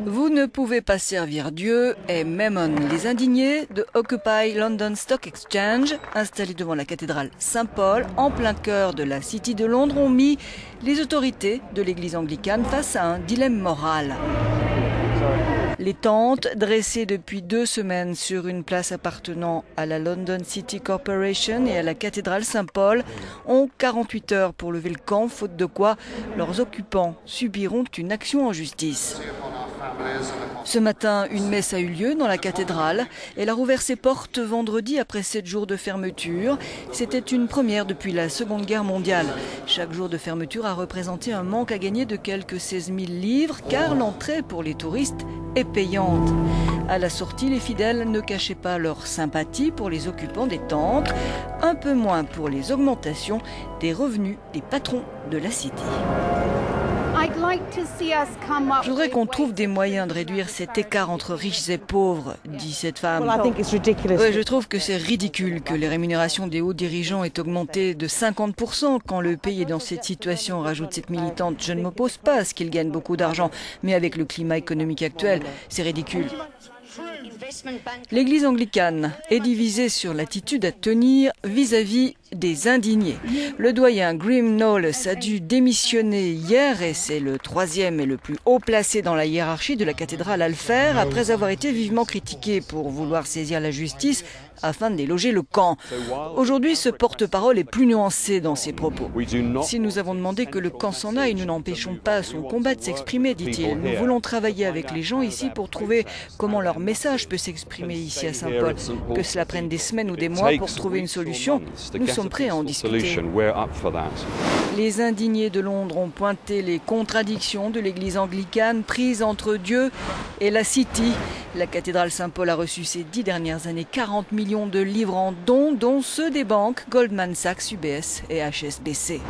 Vous ne pouvez pas servir Dieu et Mammon. Les indignés de Occupy London Stock Exchange, installés devant la cathédrale Saint-Paul, en plein cœur de la City de Londres, ont mis les autorités de l'église anglicane face à un dilemme moral. Les tentes, dressées depuis 2 semaines sur une place appartenant à la London City Corporation et à la cathédrale Saint-Paul, ont 48 heures pour lever le camp, faute de quoi leurs occupants subiront une action en justice. Ce matin, une messe a eu lieu dans la cathédrale. Elle a rouvert ses portes vendredi après 7 jours de fermeture. C'était une première depuis la Seconde Guerre mondiale. Chaque jour de fermeture a représenté un manque à gagner de quelques 16 000 livres car l'entrée pour les touristes est payante. À la sortie, les fidèles ne cachaient pas leur sympathie pour les occupants des tentes, un peu moins pour les augmentations des revenus des patrons de la City. Je voudrais qu'on trouve des moyens de réduire cet écart entre riches et pauvres, dit cette femme. Je trouve que c'est ridicule que les rémunérations des hauts dirigeants aient augmenté de 50% quand le pays est dans cette situation, rajoute cette militante. Je ne m'oppose pas à ce qu'ils gagnent beaucoup d'argent, mais avec le climat économique actuel, c'est ridicule. L'église anglicane est divisée sur l'attitude à tenir vis-à-vis des indignés. Le doyen Grim Knowles a dû démissionner hier et c'est le 3e et le plus haut placé dans la hiérarchie de la cathédrale à le faire après avoir été vivement critiqué pour vouloir saisir la justice afin de déloger le camp. Aujourd'hui, ce porte-parole est plus nuancé dans ses propos. Si nous avons demandé que le camp s'en aille, nous n'empêchons pas son combat de s'exprimer, dit-il. Nous voulons travailler avec les gens ici pour trouver comment leur message peut s'exprimer ici à Saint-Paul. Que cela prenne des semaines ou des mois pour trouver une solution, nous sommes prêts à en discuter. Les indignés de Londres ont pointé les contradictions de l'église anglicane prise entre Dieu et la City. La cathédrale Saint-Paul a reçu ces 10 dernières années 40 millions de livres en dons, dont ceux des banques Goldman Sachs, UBS et HSBC.